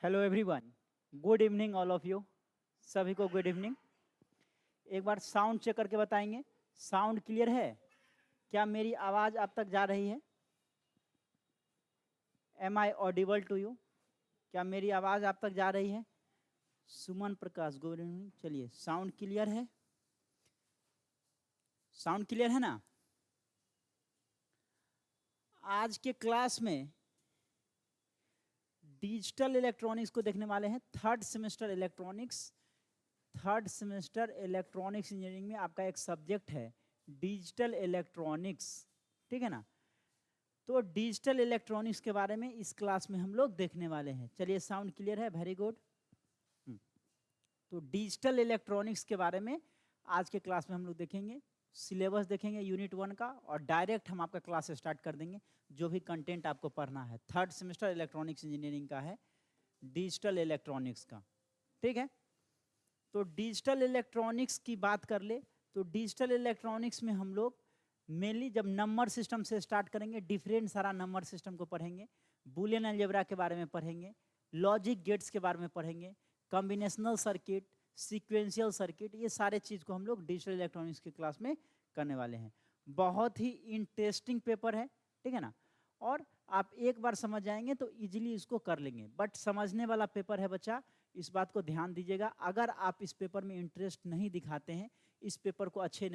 Hello everyone, good evening all of you. सभी को good evening. एक बार साउंड चेक करके बताएंगे, साउंड क्लियर है? क्या मेरी आवाज़ आप तक जा रही है? Am I audible to you? क्या मेरी आवाज़ आप तक जा रही है? Suman Prakash, good evening. चलिए, साउंड क्लियर है? साउंड क्लियर है ना? आज के क्लास में डिजिटल इलेक्ट्रॉनिक्स को देखने वाले हैं। थर्ड सेमेस्टर इलेक्ट्रॉनिक्स इंजीनियरिंग में आपका एक सब्जेक्ट है डिजिटल इलेक्ट्रॉनिक्स, ठीक है ना? तो डिजिटल इलेक्ट्रॉनिक्स के बारे में इस क्लास में हम लोग देखने वाले हैं। चलिए, साउंड क्लियर है? Very good. तो डिजिटल इलेक्ट्रॉनिक्स के बारे में आज के क्लास में हम लोग देखेंगे, सिलेबस देखेंगे यूनिट 1 का, और डायरेक्ट हम आपका क्लास स्टार्ट कर देंगे। जो भी कंटेंट आपको पढ़ना है, थर्ड सेमेस्टर इलेक्ट्रॉनिक्स इंजीनियरिंग का है, डिजिटल इलेक्ट्रॉनिक्स का, ठीक है? तो डिजिटल इलेक्ट्रॉनिक्स की बात कर ले तो डिजिटल इलेक्ट्रॉनिक्स में हम लोग मेनली जब नंबर सिस्टम से स्टार्ट करेंगे, डिफरेंट सारा नंबर सिस्टम को पढ़ेंगे, बूलियन अलजेब्रा के बारे में पढ़ेंगे, लॉजिक गेट्स के बारे में पढ़ेंगे, कॉम्बिनेशनल सर्किट, सीक्वेंशियल सर्किट, ये सारे चीज़ को हम लोग डिजिटल इलेक्ट्रॉनिक्स की क्लास में करने वाले हैं। बहुत ही इंटरेस्टिंग पेपर है, ठीक है ना? और आप एक बार समझ जाएंगे तो इजीली इसको कर लेंगे। बट समझने वाला पेपर है बच्चा, इस बात को ध्यान दीजिएगा। अगर आप इस पेपर में इंटरेस्ट नहीं दिखाते हैं, इस पेपर को अच्छे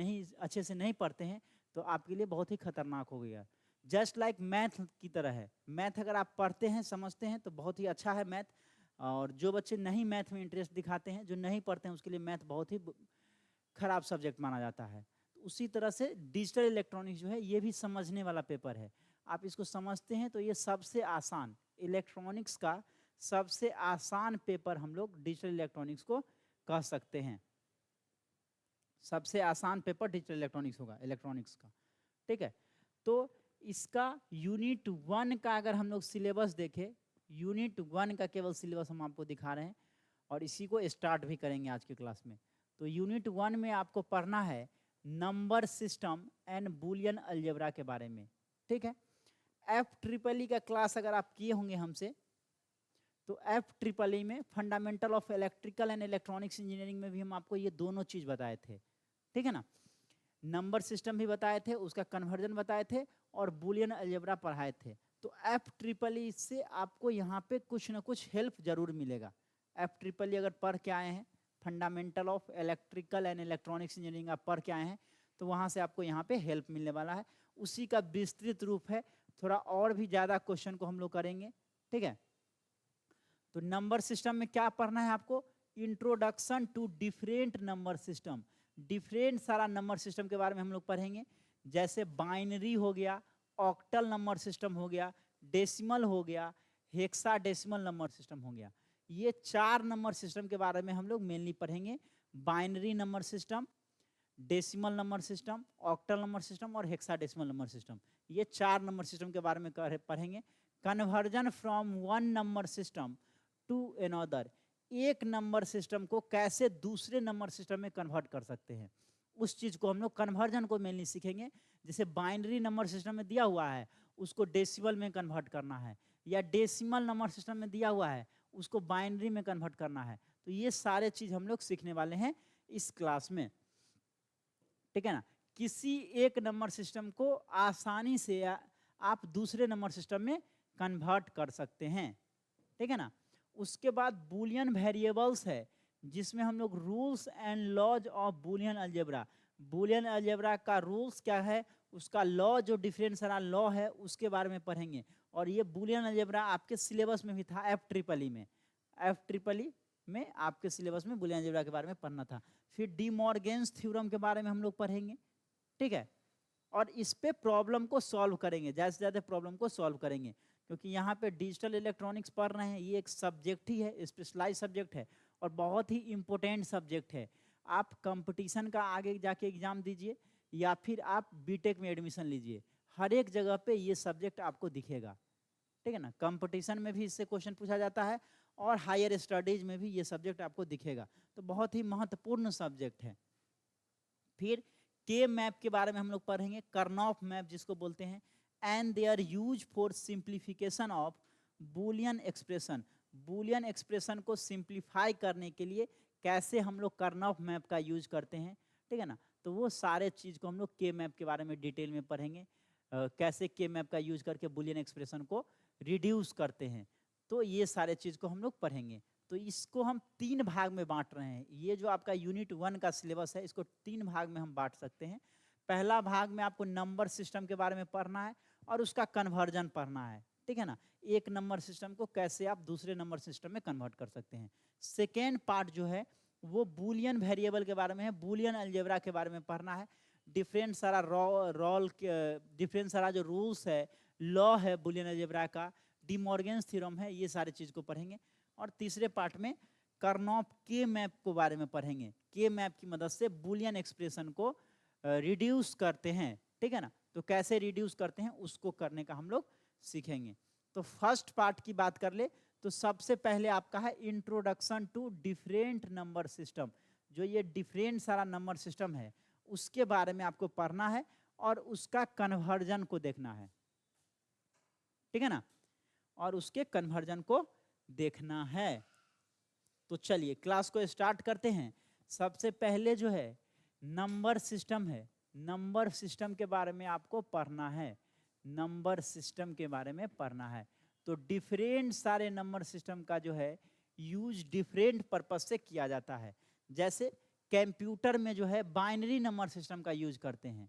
से नहीं पढ़ते हैं, तो आपके लिए बहुत ही खतरनाक हो गया। जस्ट लाइक मैथ की तरह है। मैथ अगर आप पढ़ते हैं, समझते हैं, तो बहुत ही अच्छा है मैथ। और जो बच्चे नहीं मैथ में इंटरेस्ट दिखाते हैं, जो नहीं पढ़ते हैं, उसके लिए मैथ बहुत ही खराब सब्जेक्ट माना जाता है। तो उसी तरह से डिजिटल इलेक्ट्रॉनिक्स जो है, ये भी समझने वाला पेपर है। आप इसको समझते हैं तो ये सबसे आसान, इलेक्ट्रॉनिक्स का सबसे आसान पेपर हम लोग डिजिटल इलेक्ट्रॉनिक्स को कह सकते हैं। सबसे आसान पेपर डिजिटल इलेक्ट्रॉनिक्स होगा, इलेक्ट्रॉनिक्स का, ठीक है? तो इसका यूनिट 1 का अगर हम लोग सिलेबस देखें, यूनिट 1 का केवल सिलेबस हम आपको दिखा रहे हैं, और इसी को स्टार्ट भी करेंगे आज की क्लास में। तो यूनिट 1 में आपको पढ़ना है number system and Boolean algebra के बारे में, ठीक है? FEEE का क्लास अगर आप किए होंगे हमसे, तो FEEE में fundamental of electrical and electronics engineering में भी हम आपको ये दोनों चीज़ बताए थे, ठीक है ना? नंबर सिस्टम भी बताए थे, उसका कन्वर्जन बताए थे, और बूलियन अलजेब्रा पढ़ाए थे। तो FEEE से आपको यहाँ पे कुछ ना कुछ हेल्प जरूर मिलेगा। FEEE अगर पढ़ के आए हैं, fundamental of electrical and electronics engineering आप पढ़ के आए हैं, तो वहाँ से आपको यहाँ पे हेल्प मिलने वाला है। उसी का विस्तृत रूप है, थोड़ा और भी ज़्यादा क्वेश्चन को हम लोग करेंगे, ठीक है? तो नंबर सिस्टम में क्या पढ़ना है आपको? Introduction to different number system. Different सारा नंबर सिस्टम के बारे में हम लोग पढ़ेंगे, जैसे बाइनरी हो गया, ऑक्टल नंबर सिस्टम हो गया, डेसिमल हो गया, हेक्साडेसिमल नंबर सिस्टम हो गया। ये 4 नंबर सिस्टम के बारे में हम लोग मेनली पढ़ेंगे। Binary number system, decimal number system, octal number system और हेक्साडेसिमल नंबर सिस्टम, ये 4 नंबर सिस्टम के बारे में पढ़ेंगे। Conversion from one number system to another, एक नंबर सिस्टम को कैसे दूसरे नंबर सिस्टम में कन्वर्ट कर सकते हैं, उस चीज़ को हम लोग कन्वर्जन को मेनली सीखेंगे। जैसे बाइनरी नंबर सिस्टम में दिया हुआ है, उसको डेसिमल में कन्वर्ट करना है, या डेसिमल नंबर सिस्टम में दिया हुआ है, उसको बाइनरी में कन्वर्ट करना है। तो ये सारे चीज़ हम लोग सीखने वाले हैं इस क्लास में, ठीक है ना? किसी एक नंबर सिस्टम को आसानी से आप दूसरे नंबर सिस्टम में कन्वर्ट कर सकते हैं, ठीक है ना? उसके बाद बूलियन वेरिएबल्स है, जिसमें हम लोग rules and laws of Boolean algebra, Boolean algebra का रूल्स क्या है, उसका लॉ, जो डिफरेंट सारा लॉ है, उसके बारे में पढ़ेंगे। और ये बूलियन अलजेब्रा आपके सिलेबस में भी था, FEEE में, FEEE में आपके सिलेबस में बूलियन अलजेब्रा के बारे में पढ़ना था। फिर डी मॉर्गन्स थ्योरम के बारे में हम लोग पढ़ेंगे, ठीक है? और इस पे प्रॉब्लम को सॉल्व करेंगे, ज़्यादा से ज़्यादा प्रॉब्लम को सॉल्व करेंगे, क्योंकि यहाँ पे डिजिटल इलेक्ट्रॉनिक्स पढ़ रहे हैं, ये एक सब्जेक्ट ही है, स्पेशलाइज सब्जेक्ट है, और बहुत ही इंपॉर्टेंट सब्जेक्ट है। आप कंपटीशन का आगे जाके एग्जाम दीजिए, या फिर आप बीटेक में एडमिशन लीजिए, हर एक जगह पे ये सब्जेक्ट आपको दिखेगा, ठीक है ना? कंपटीशन में भी इससे क्वेश्चन पूछा जाता है, और हायर स्टडीज में भी ये सब्जेक्ट आपको दिखेगा। तो बहुत ही महत्वपूर्ण सब्जेक्ट है। फिर के मैप के बारे में हम लोग पढ़ेंगे, कर्नॉफ मैप जिसको बोलते हैं, and they are use for simplification of Boolean expression. Boolean expression को सिंप्लीफाई करने के लिए कैसे हम लोग कर्नौफ मैप का यूज करते हैं, ठीक है ना। तो वो सारे चीज़ को हम लोग के मैप के बारे में डिटेल में पढ़ेंगे, कैसे के मैप का यूज करके बूलियन एक्सप्रेशन को रिड्यूस करते हैं। तो ये सारे चीज़ को हम लोग पढ़ेंगे। तो इसको हम 3 भाग में बांट रहे हैं। ये जो आपका यूनिट 1 का सिलेबस है, इसको 3 भाग में हम बांट सकते हैं। पहला भाग में आपको नंबर सिस्टम के बारे में पढ़ना है और उसका कन्वर्जन पढ़ना है, ठीक है ना। एक नंबर सिस्टम को कैसे आप दूसरे नंबर सिस्टम में कन्वर्ट कर सकते हैं। सेकेंड पार्ट जो है वो बूलियन वेरिएबल के बारे में है, बूलियन अलजेब्रा के बारे में पढ़ना है। डिफरेंट सारा डिफरेंट सारा जो रूल्स है, लॉ है बूलियन अलजेब्रा का, डिमॉर्गन्स थ्योरम है, ये सारे चीज़ को पढ़ेंगे। और तीसरे पार्ट में कर्नौफ के मैप के बारे में पढ़ेंगे। के मैप की मदद से बूलियन एक्सप्रेशन को रिड्यूस करते हैं, ठीक है ना। तो कैसे रिड्यूस करते हैं उसको करने का हम लोग सीखेंगे। तो फर्स्ट पार्ट की बात कर ले तो सबसे पहले आपका है introduction to different number system. जो ये डिफरेंट सारा नंबर सिस्टम है उसके बारे में आपको पढ़ना है और उसका कन्वर्जन को देखना है, ठीक है ना, और उसके कन्वर्जन को देखना है। तो चलिए क्लास को स्टार्ट करते हैं। सबसे पहले जो है नंबर सिस्टम है, नंबर सिस्टम के बारे में आपको पढ़ना है, नंबर सिस्टम के बारे में पढ़ना है। तो डिफरेंट सारे नंबर सिस्टम का जो है यूज डिफरेंट पर्पज से किया जाता है। जैसे कंप्यूटर में जो है बाइनरी नंबर सिस्टम का यूज करते हैं,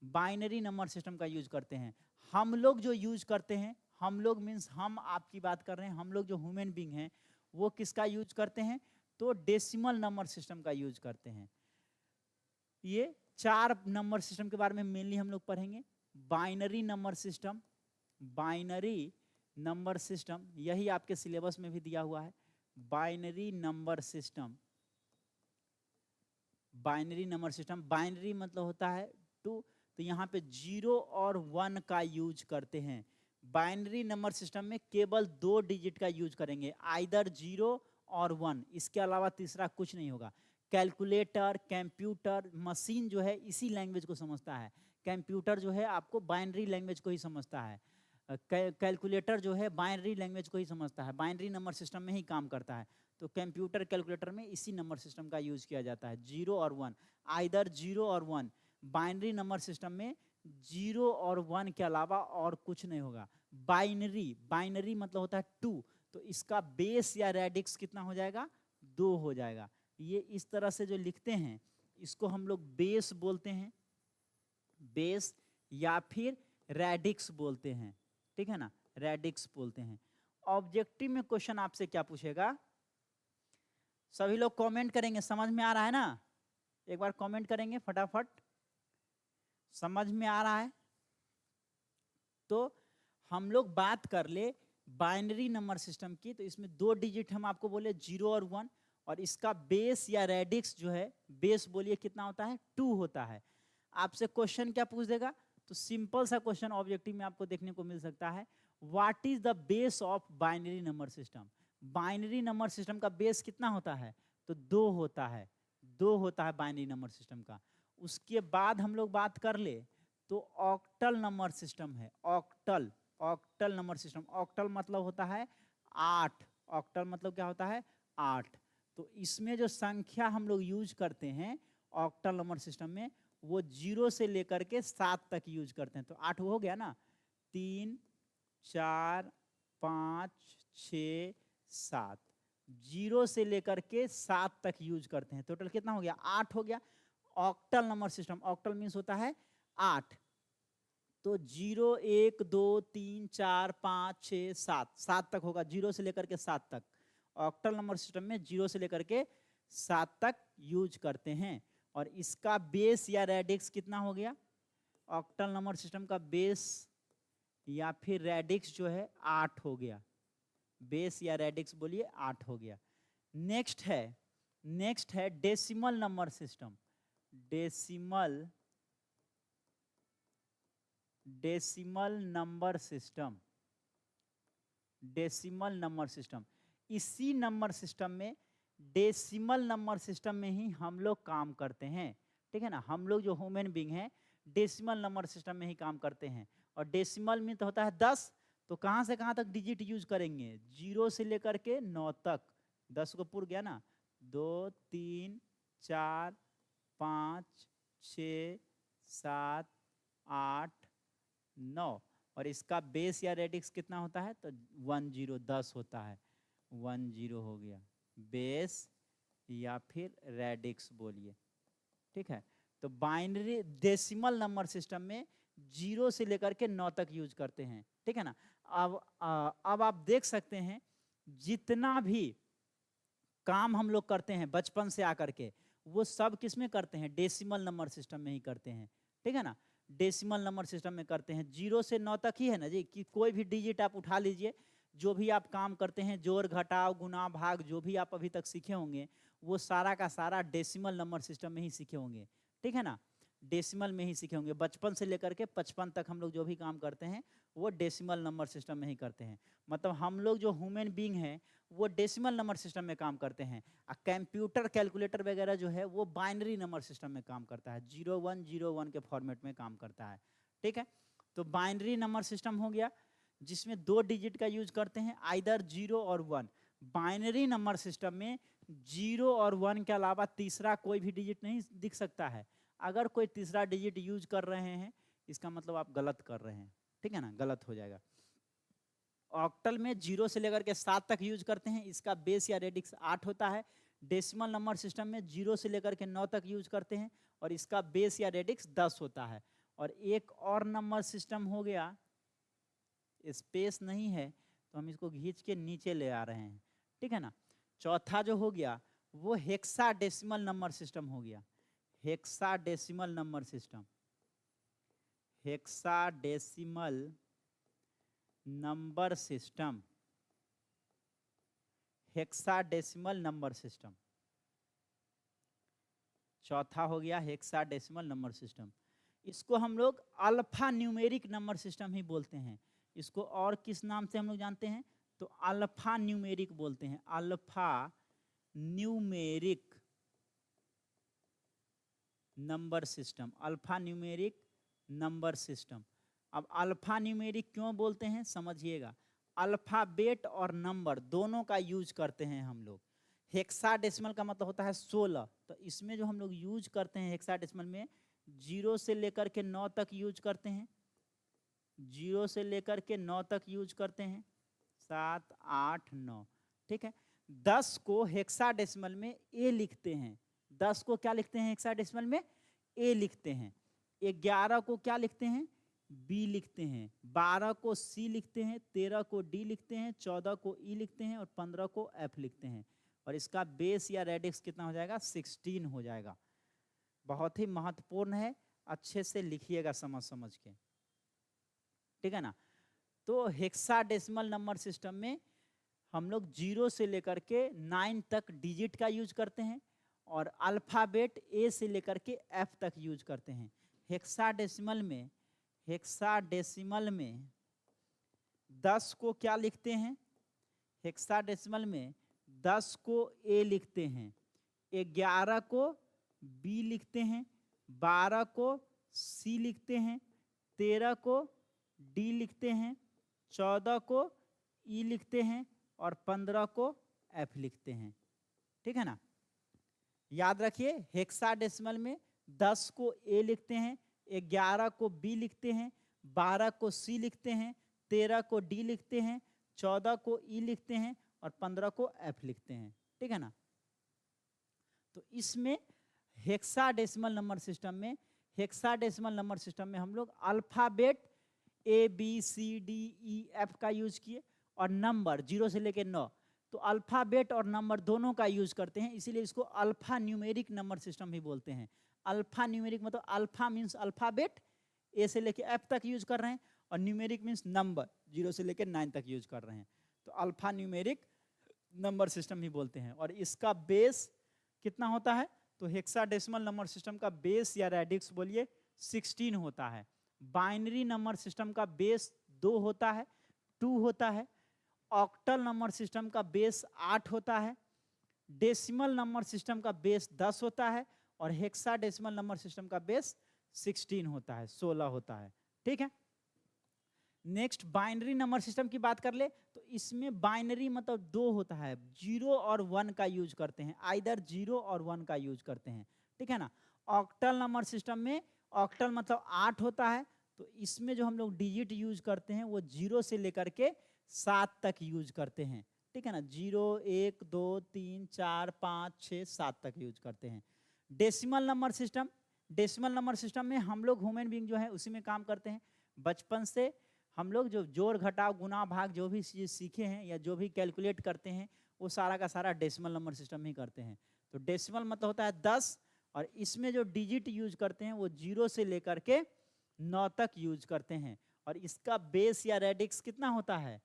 बाइनरी नंबर सिस्टम का यूज करते हैं। हम लोग जो यूज करते हैं, हम लोग मीन्स हम आपकी बात कर रहे हैं, हम लोग जो ह्यूमन बींग हैं वो किसका यूज करते हैं, तो डेसिमल नंबर सिस्टम का यूज करते हैं। ये 4 नंबर सिस्टम के बारे में मेनली हम लोग पढ़ेंगे। Binary number system, binary number system यही आपके सिलेबस में भी दिया हुआ है। Binary number system, binary number system, binary मतलब होता है 2, तो यहाँ पे 0 और 1 का यूज करते हैं। बाइनरी नंबर सिस्टम में केवल 2 डिजिट का यूज करेंगे, आइदर 0 और 1, इसके अलावा तीसरा कुछ नहीं होगा। कैलकुलेटर, कंप्यूटर, मशीन जो है इसी लैंग्वेज को समझता है। कंप्यूटर जो है आपको बाइनरी लैंग्वेज को ही समझता है, कैलकुलेटर जो है बाइनरी लैंग्वेज को ही समझता है, बाइनरी नंबर सिस्टम में ही काम करता है। तो कंप्यूटर कैलकुलेटर में इसी नंबर सिस्टम का यूज किया जाता है, 0 और 1, आइदर 0 और 1। बाइनरी नंबर सिस्टम में 0 और 1 के अलावा और कुछ नहीं होगा। बाइनरी, बाइनरी मतलब होता है 2, तो इसका बेस या रेडिक्स कितना हो जाएगा, 2 हो जाएगा। ये इस तरह से जो लिखते हैं इसको हम लोग बेस बोलते हैं, बेस या फिर रेडिक्स बोलते हैं, ठीक है ना, रेडिक्स बोलते हैं। ऑब्जेक्टिव में क्वेश्चन आपसे क्या पूछेगा, सभी लोग कमेंट करेंगे, समझ में आ रहा है ना, एक बार कमेंट करेंगे फटाफट, समझ में आ रहा है। तो हम लोग बात कर ले बाइनरी नंबर सिस्टम की, तो इसमें 2 डिजिट हम आपको बोले 0 और 1, और इसका बेस या रेडिक्स जो है, बेस बोलिए कितना होता है, 2 होता है। आपसे क्वेश्चन क्या पूछ देगा, तो सिंपल सा क्वेश्चन ऑब्जेक्टिव में आपको देखने को मिल सकता है, what is the base of binary number system. Binary number system का बेस कितना होता है, तो 2 होता है, 2 होता है बाइनरी नंबर सिस्टम का। उसके बाद हम लोग बात कर ले तो ऑक्टल नंबर सिस्टम है, octal, octal number system, octal मतलब होता है 8, ऑक्टल मतलब क्या होता है, 8। तो इसमें जो संख्या हम लोग यूज करते हैं ऑक्टल नंबर सिस्टम में, वो 0 से लेकर के 7 तक यूज करते हैं। तो 8 हो गया ना, 3, 4, 5, 6, 7, 0 से लेकर के 7 तक यूज करते हैं। टोटल कितना हो गया, 8 हो गया। Octal number system, octal means होता है 8। तो 0, 1, 2, 3, 4, 5, 6, 7, 7 तक होगा, 0 से लेकर के 7 तक। ऑक्टल नंबर सिस्टम में 0 से लेकर के 7 तक यूज करते हैं। और इसका बेस या रेडिक्स कितना हो गया, ऑक्टल नंबर सिस्टम का बेस या फिर रेडिक्स जो है 8 हो गया, बेस या रेडिक्स बोलिए 8 हो गया। नेक्स्ट है decimal number system, decimal number system, decimal number system. इसी नंबर सिस्टम में, डेसिमल नंबर सिस्टम में ही हम लोग काम करते हैं, ठीक है ना। हम लोग जो ह्यूमन बीइंग हैं डेसिमल नंबर सिस्टम में ही काम करते हैं। और डेसिमल में तो होता है 10, तो कहाँ से कहाँ तक डिजिट यूज करेंगे? 0 से लेकर के 9 तक। 10 को पूर गया ना, 2 3 4 5 6 7 8 9, और इसका बेस या रेडिक्स कितना होता है? तो 10 10 होता है। 10 हो गया बेस या फिर रेडिक्स बोलिए, ठीक है। तो बाइनरी डेसिमल नंबर सिस्टम में 0 से लेकर के 9 तक यूज करते हैं, ठीक है ना। अब आप देख सकते हैं जितना भी काम हम लोग करते हैं बचपन से आकर के, वो सब किस में करते हैं? डेसिमल नंबर सिस्टम में ही करते हैं, ठीक है ना। डेसिमल नंबर सिस्टम में करते हैं। 0 से 9 तक ही है ना जी, कि कोई भी डिजिट आप उठा लीजिए, जो भी आप काम करते हैं, जोड़ घटाव गुना भाग, जो भी आप अभी तक सीखे होंगे वो सारा का सारा डेसिमल नंबर सिस्टम में ही सीखे होंगे, ठीक है ना। डेसिमल में ही सीखे होंगे। बचपन से लेकर के 55 तक हम लोग जो भी काम करते हैं वो डेसिमल नंबर सिस्टम में ही करते हैं। मतलब हम लोग जो ह्यूमन बीइंग हैं वो डेसिमल नंबर सिस्टम में काम करते हैं। कंप्यूटर कैलकुलेटर वगैरह जो है वो बाइनरी नंबर सिस्टम में काम करता है, 0101 के फॉर्मेट में काम करता है, ठीक है। तो बाइनरी नंबर सिस्टम हो गया जिसमें 2 डिजिट का यूज करते हैं, आइदर 0 और 1। बाइनरी नंबर सिस्टम में 0 और 1 के अलावा तीसरा कोई भी डिजिट नहीं दिख सकता है। अगर कोई तीसरा डिजिट यूज कर रहे हैं इसका मतलब आप गलत कर रहे हैं, ठीक है ना, गलत हो जाएगा। ऑक्टल में 0 से लेकर के 7 तक यूज करते हैं, इसका बेस या रेडिक्स 8 होता है। डेसिमल नंबर सिस्टम में 0 से लेकर के 9 तक यूज करते हैं और इसका बेस या रेडिक्स 10 होता है। और एक और नंबर सिस्टम हो गया, स्पेस नहीं है तो हम इसको खींच के नीचे ले आ रहे हैं, ठीक है ना। चौथा जो हो गया वो हेक्साडेसिमल नंबर सिस्टम हो गया। Hexadecimal number system, hexadecimal number system, hexadecimal number system, चौथा हो गया हेक्साडेसिमल नंबर सिस्टम। इसको हम लोग अल्फा न्यूमेरिक नंबर सिस्टम ही बोलते हैं। इसको और किस नाम से हम लोग जानते हैं? तो अल्फा न्यूमेरिक बोलते हैं, alpha numeric number system, alpha numeric number system. अब अल्फा न्यूमेरिक क्यों बोलते हैं समझिएगा। अल्फाबेट और नंबर दोनों का यूज करते हैं हम लोग। हेक्साडेसिमल का मतलब होता है 16, तो इसमें जो हम लोग यूज करते हैं हेक्साडेसिमल में 0 से लेकर के 9 तक यूज करते हैं, 0 से लेकर के 9 तक यूज करते हैं, 7 8 9, ठीक है। 10 को हेक्साडेसिमल में ए लिखते हैं, 10 को क्या लिखते हैं हेक्साडेसिमल में? ए लिखते हैं। 11 को क्या लिखते हैं? बी लिखते हैं। 12 को सी लिखते हैं, 13 को डी लिखते हैं, 14 को ई लिखते हैं और 15 को एफ लिखते हैं। और इसका बेस या रेडिक्स कितना हो जाएगा? 16 हो जाएगा। बहुत ही महत्वपूर्ण है, अच्छे से लिखिएगा समझ समझ के, ठीक है ना। तो हेक्साडेसिमल नंबर सिस्टम में हम लोग 0 से लेकर के 9 तक डिजिट का यूज करते हैं और अल्फाबेट ए से लेकर के एफ तक यूज करते हैं। हेक्साडेसिमल में 10 को क्या लिखते हैं? हेक्साडेसिमल में 10 को ए लिखते हैं, 11 को बी लिखते हैं, 12 को सी लिखते हैं, 13 को डी लिखते हैं, 14 को ई लिखते हैं और 15 को एफ लिखते हैं, ठीक है ना। याद रखिए हेक्साडेसिमल में 10 को ए लिखते हैं, 11 को बी लिखते हैं, 12 को सी लिखते हैं, 13 को डी लिखते हैं, 14 को ई लिखते हैं और 15 को एफ लिखते हैं, ठीक है ना। तो इसमें हेक्साडेसिमल नंबर सिस्टम में हम लोग alphabet A B C D E F का यूज किए और नंबर 0 से लेकर 9, तो अल्फाबेट और नंबर दोनों का यूज करते हैं, इसीलिए इसको अल्फा न्यूमेरिक नंबर सिस्टम भी बोलते हैं। अल्फा न्यूमेरिक मतलब अल्फा मीन्स अल्फाबेट, ए से लेकर एफ तक यूज कर रहे हैं, और न्यूमेरिक मीन्स नंबर 0 से लेकर 9 तक यूज कर रहे हैं, तो अल्फा न्यूमेरिक नंबर सिस्टम भी बोलते हैं। और इसका बेस कितना होता है? तो हेक्साडेसिमल नंबर सिस्टम का बेस या रेडिक्स बोलिए 16 होता है। बाइनरी नंबर सिस्टम का बेस 2 होता है, 2 होता है। ऑक्टल नंबर सिस्टम का बेस 8 होता है। डेसिमल नंबर सिस्टम का बेस 10 होता है और हेक्साडेसिमल नंबर सिस्टम का बेस 16 होता है, 16 होता है, ठीक है। नेक्स्ट बाइनरी नंबर सिस्टम की बात कर ले तो इसमें बाइनरी मतलब दो होता है, 0 और 1 का यूज करते हैं, आइदर 0 और 1 का यूज करते हैं, ठीक है ना। ऑक्टल नंबर सिस्टम में ऑक्टल मतलब 8 होता है, तो इसमें जो हम लोग डिजिट यूज करते हैं वो 0 से लेकर के 7 तक यूज करते हैं, ठीक है ना। 0 1 2 3 4 5 6 7 तक यूज करते हैं। Decimal number system, decimal number system में हम लोग ह्यूमन बीइंग जो है उसी में काम करते हैं। बचपन से हम लोग जो जोड़ घटाव गुना भाग जो भी चीज़ सीखे हैं या जो भी कैलकुलेट करते हैं वो सारा का सारा डेसिमल नंबर सिस्टम में ही करते हैं। तो डेसिमल मतलब होता है 10, और इसमें जो डिजिट यूज करते हैं वो 0 से लेकर के 9 तक यूज करते हैं। और इसका बेस या रेडिक्स कितना होता है,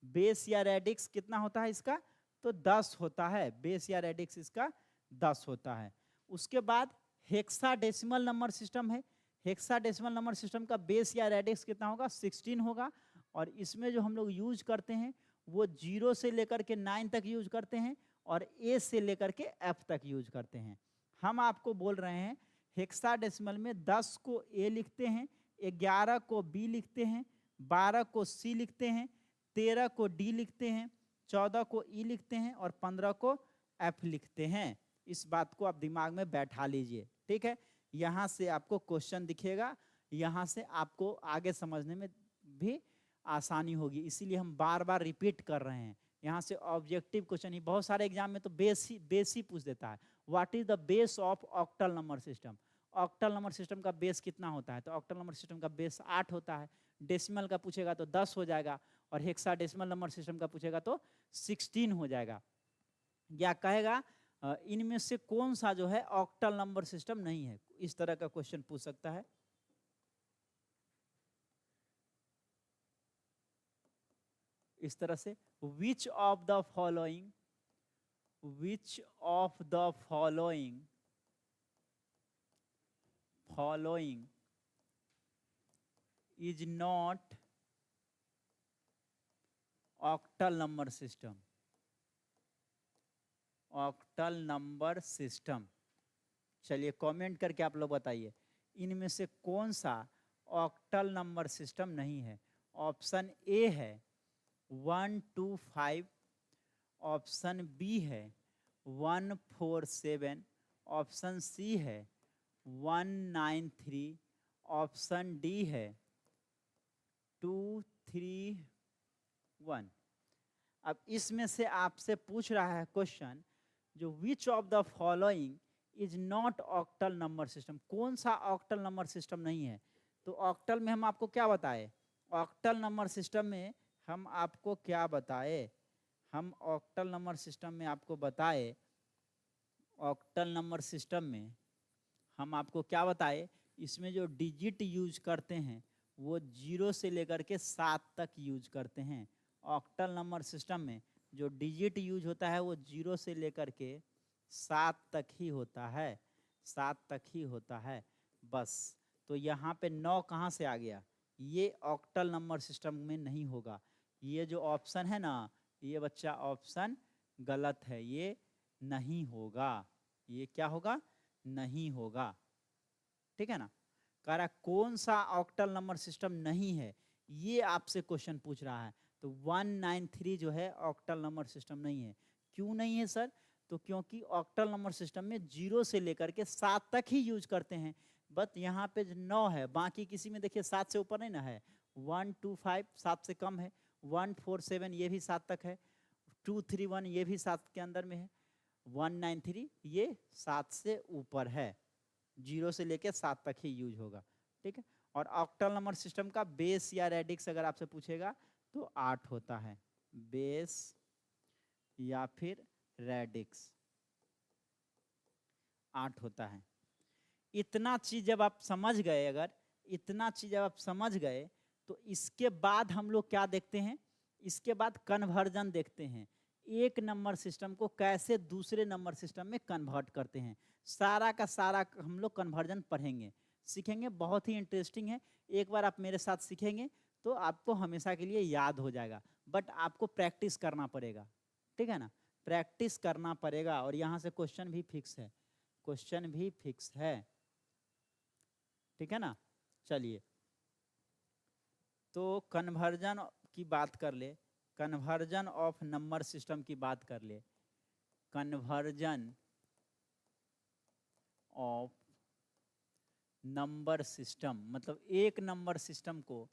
बेस या रेडिक्स कितना होता है इसका, तो 10 होता है, बेस या रेडिक्स इसका 10 होता है। उसके बाद हेक्साडेसिमल नंबर सिस्टम है। हेक्साडेसिमल नंबर सिस्टम का बेस या रेडिक्स कितना होगा, 16 होगा। और इसमें जो हम लोग यूज करते हैं वो 0 से लेकर के 9 तक यूज करते हैं, और ए से लेकर के एफ तक यूज करते हैं। हम आपको बोल रहे हैं हेक्साडेसिमल में 10 को ए लिखते हैं, 11 को बी लिखते हैं, 12 को सी लिखते हैं, 13 को डी लिखते हैं, 14 को ई लिखते हैं, और 15 को एफ लिखते हैं। इस बात को आप दिमाग में बैठा लीजिए, ठीक है। यहाँ से आपको क्वेश्चन दिखेगा, यहाँ से आपको आगे समझने में भी आसानी होगी, इसीलिए हम बार बार रिपीट कर रहे हैं। यहाँ से ऑब्जेक्टिव क्वेश्चन ही, बहुत सारे एग्जाम में तो बेस ही पूछ देता है, what is the base of octal number system. Octal number system का बेस कितना होता है, तो ऑक्टल नंबर सिस्टम का बेस 8 होता है। डेसिमल का पूछेगा तो 10 हो जाएगा, और हेक्साडेसिमल नंबर सिस्टम का पूछेगा तो 16 हो जाएगा। या कहेगा इनमें से कौन सा जो है ऑक्टल नंबर सिस्टम नहीं है, इस तरह का क्वेश्चन पूछ सकता है। इस तरह से which of the following, which of the following is not octal number system, octal number system. चलिए कमेंट करके आप लोग बताइए इनमें से कौन सा ऑक्टल नंबर सिस्टम नहीं है। ऑप्शन ए है 1 2 5, ऑप्शन बी है 1 4 7, ऑप्शन सी है 1 9 3, ऑप्शन डी है 2 3 1। अब इसमें से आपसे पूछ रहा है क्वेश्चन, जो which of the following is not octal number system, कौन सा ऑक्टल नंबर सिस्टम नहीं है। तो ऑक्टल में हम आपको क्या बताए, ऑक्टल नंबर सिस्टम में हम आपको क्या बताए, हम ऑक्टल नंबर सिस्टम में आपको बताए, ऑक्टल नंबर सिस्टम में हम आपको क्या बताए, इसमें जो डिजिट यूज करते हैं वो 0 से लेकर के 7 तक यूज करते हैं। ऑक्टल नंबर सिस्टम में जो डिजिट यूज होता है वो 0 से लेकर के 7 तक ही होता है, 7 तक ही होता है बस। तो यहाँ पे 9 कहाँ से आ गया, ये ऑक्टल नंबर सिस्टम में नहीं होगा। ये जो ऑप्शन है ना, ये बच्चा ऑप्शन गलत है, ये नहीं होगा, ये क्या होगा, नहीं होगा, ठीक है ना। कह रहा कौन सा ऑक्टल नंबर सिस्टम नहीं है, ये आपसे क्वेश्चन पूछ रहा है। तो 193 जो है ऑक्टल नंबर सिस्टम नहीं है। क्यों नहीं है सर, तो क्योंकि ऑक्टल नंबर सिस्टम में 0 से लेकर के 7 तक ही यूज करते हैं। बट यहाँ पे 9 है, बाकी किसी में देखिए 7 से ऊपर नहीं ना है। 1 2 5 7 से कम है, 1 4 7 ये भी 7 तक है, 2 3 1 ये भी 7 के अंदर में है, 193 ये 7 से ऊपर है, 0 से लेकर 7 तक ही यूज होगा, ठीक है। और ऑक्टल नंबर सिस्टम का बेस या रेडिक्स अगर आपसे पूछेगा तो 8 होता है, बेस या फिर रेडिक्स 8 होता है। इतना चीज जब आप समझ गए, अगर इतना चीज जब आप समझ गए तो इसके बाद हम लोग क्या देखते हैं, इसके बाद कन्वर्जन देखते हैं, एक नंबर सिस्टम को कैसे दूसरे नंबर सिस्टम में कन्वर्ट करते हैं। सारा का सारा हम लोग कन्वर्जन पढ़ेंगे, सीखेंगे, बहुत ही इंटरेस्टिंग है। एक बार आप मेरे साथ सीखेंगे तो आपको हमेशा के लिए याद हो जाएगा, बट आपको प्रैक्टिस करना पड़ेगा, ठीक है ना, प्रैक्टिस करना पड़ेगा। और यहाँ से क्वेश्चन भी फिक्स है, क्वेश्चन भी फिक्स है, ठीक है ना। चलिए तो कन्वर्जन की बात कर ले, कन्वर्जन ऑफ नंबर सिस्टम की बात कर ले, कन्वर्जन ऑफ नंबर सिस्टम मतलब एक नंबर सिस्टम को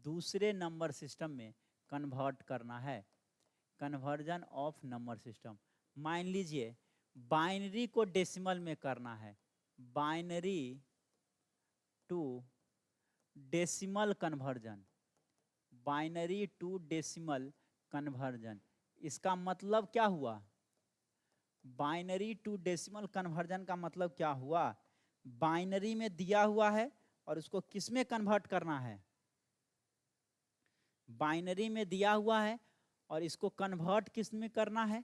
दूसरे नंबर सिस्टम में कन्वर्ट करना है, कन्वर्जन ऑफ नंबर सिस्टम। मान लीजिए बाइनरी को डेसिमल में करना है, binary to decimal conversion, binary to decimal conversion. इसका मतलब क्या हुआ, बाइनरी टू डेसिमल कन्वर्जन का मतलब क्या हुआ, बाइनरी में दिया हुआ है और उसको किस में कन्वर्ट करना है, बाइनरी में दिया हुआ है और इसको कन्वर्ट किस में करना है,